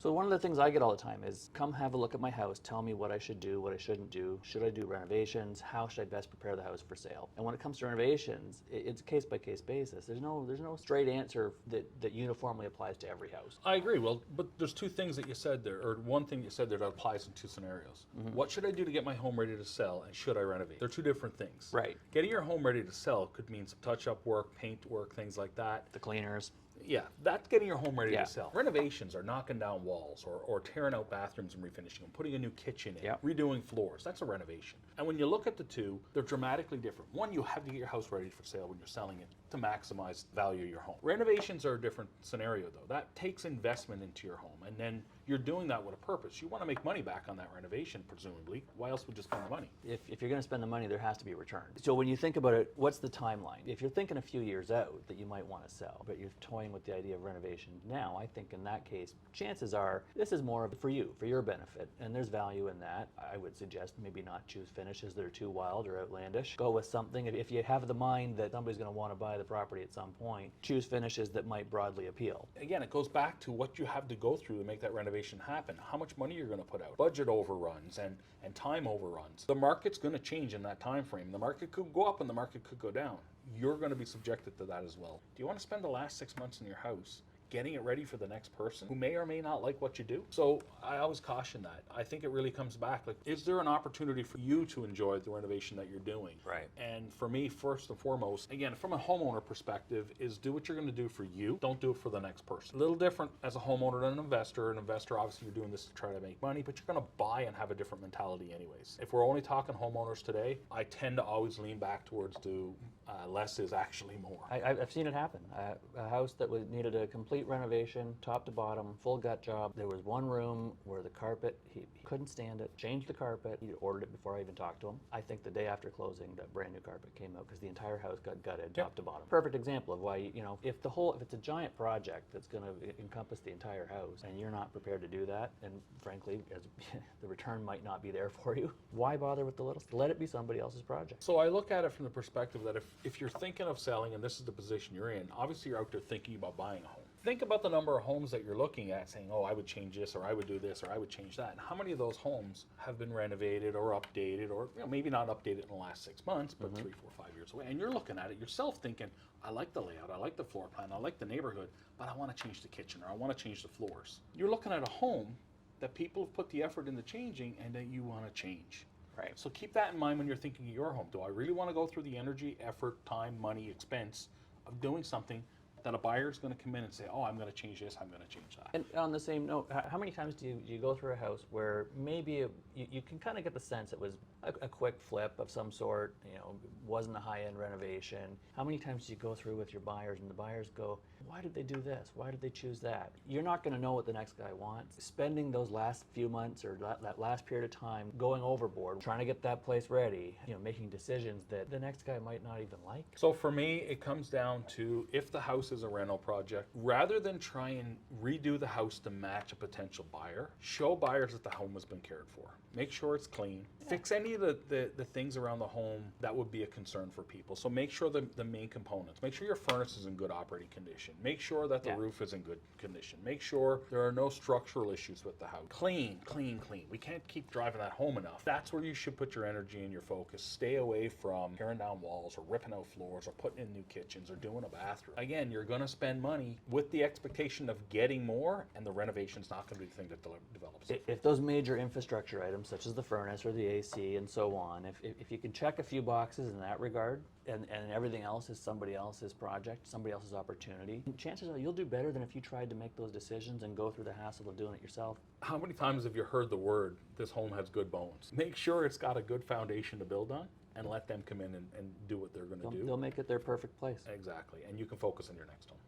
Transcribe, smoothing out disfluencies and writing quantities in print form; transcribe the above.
So one of the things I get all the time is, come have a look at my house, tell me what I should do, what I shouldn't do, should I do renovations, how should I best prepare the house for sale? And when it comes to renovations, it's a case-by-case basis. There's no straight answer that uniformly applies to every house. I agree. Well, but there's two things that you said there, or one thing you said there that applies in two scenarios. What should I do to get my home ready to sell, and should I renovate? They're two different things. Right. Getting your home ready to sell could mean some touch-up work, paint work, things like that. The cleaners. Yeah, that's getting your home ready Yeah. to sell. Renovations are knocking down walls or tearing out bathrooms and refinishing them, putting a new kitchen in, Yep. redoing floors. That's a renovation. And when you look at the two, they're dramatically different. One, you have to get your house ready for sale when you're selling it to maximize the value of your home. Renovations are a different scenario, though. That takes investment into your home, and then you're doing that with a purpose. You want to make money back on that renovation, presumably. Why else would you spend the money? If you're going to spend the money, there has to be a return. So when you think about it, what's the timeline? If you're thinking a few years out that you might want to sell, but you're toying with the idea of renovation now, I think in that case, chances are this is more for you, for your benefit, and there's value in that. I would suggest maybe not choose finishes that are too wild or outlandish. Go with something, if you have the mind that somebody's going to want to buy the property at some point, choose finishes that might broadly appeal. Again, it goes back to what you have to go through to make that renovation happen. How much money you're going to put out, budget overruns and time overruns. The market's going to change in that time frame. The market could go up and the market could go down. You're going to be subjected to that as well. Do you want to spend the last 6 months in your house getting it ready for the next person who may or may not like what you do? So I always caution that. I think it really comes back, like, is there an opportunity for you to enjoy the renovation that you're doing? Right. And for me, first and foremost, again, from a homeowner perspective, is do what you're going to do for you. Don't do it for the next person. A little different as a homeowner than an investor. An investor, obviously, you're doing this to try to make money, but you're going to buy and have a different mentality anyways. If we're only talking homeowners today, I tend to always lean back towards less is actually more. I've seen it happen. A house that needed a complete renovation, top to bottom, full gut job. There was one room where the carpet, he couldn't stand it, changed the carpet. He ordered it before I even talked to him. I think the day after closing, that brand new carpet came out because the entire house got gutted, top to bottom. Perfect example of why, if it's a giant project that's going to encompass the entire house and you're not prepared to do that, and frankly, the return might not be there for you, why bother with the little? Let it be somebody else's project. So I look at it from the perspective that if you're thinking of selling, and this is the position you're in, obviously you're out there thinking about buying a home. Think about the number of homes that you're looking at saying, oh, I would change this, or I would do this, or I would change that. And how many of those homes have been renovated or updated, or maybe not updated in the last 6 months, but 3, 4, 5 years away. And you're looking at it yourself thinking, I like the layout, I like the floor plan, I like the neighborhood, but I want to change the kitchen, or I want to change the floors. You're looking at a home that people have put the effort into changing and that you want to change. Right. So keep that in mind when you're thinking of your home. Do I really want to go through the energy, effort, time, money, expense of doing something that a buyer is going to come in and say, oh, I'm going to change this, I'm going to change that? And on the same note, how many times do you go through a house where maybe you can kind of get the sense it was a quick flip of some sort, wasn't a high-end renovation? How many times do you go through with your buyers and the buyers go, why did they do this? Why did they choose that? You're not going to know what the next guy wants. Spending those last few months or that last period of time going overboard, trying to get that place ready, making decisions that the next guy might not even like. So for me, it comes down to, if the house is a rental project, rather than try and redo the house to match a potential buyer, show buyers that the home has been cared for. Make sure it's clean. Fix any of the things around the home that would be a concern for people. So make sure the main components. Make sure your furnace is in good operating condition. Make sure that the roof is in good condition. Make sure there are no structural issues with the house. Clean, clean, clean. We can't keep driving that home enough. That's where you should put your energy and your focus. Stay away from tearing down walls or ripping out floors or putting in new kitchens or doing a bathroom. Again, you're going to spend money with the expectation of getting more, and the renovation's not going to be the thing that develops it. If those major infrastructure items such as the furnace or the AC and so on, if you can check a few boxes in that regard, and everything else is somebody else's project, somebody else's opportunity, chances are you'll do better than if you tried to make those decisions and go through the hassle of doing it yourself. How many times have you heard the word, this home has good bones? Make sure it's got a good foundation to build on, and let them come in and do what they're going to do. They'll make it their perfect place. Exactly, and you can focus on your next home.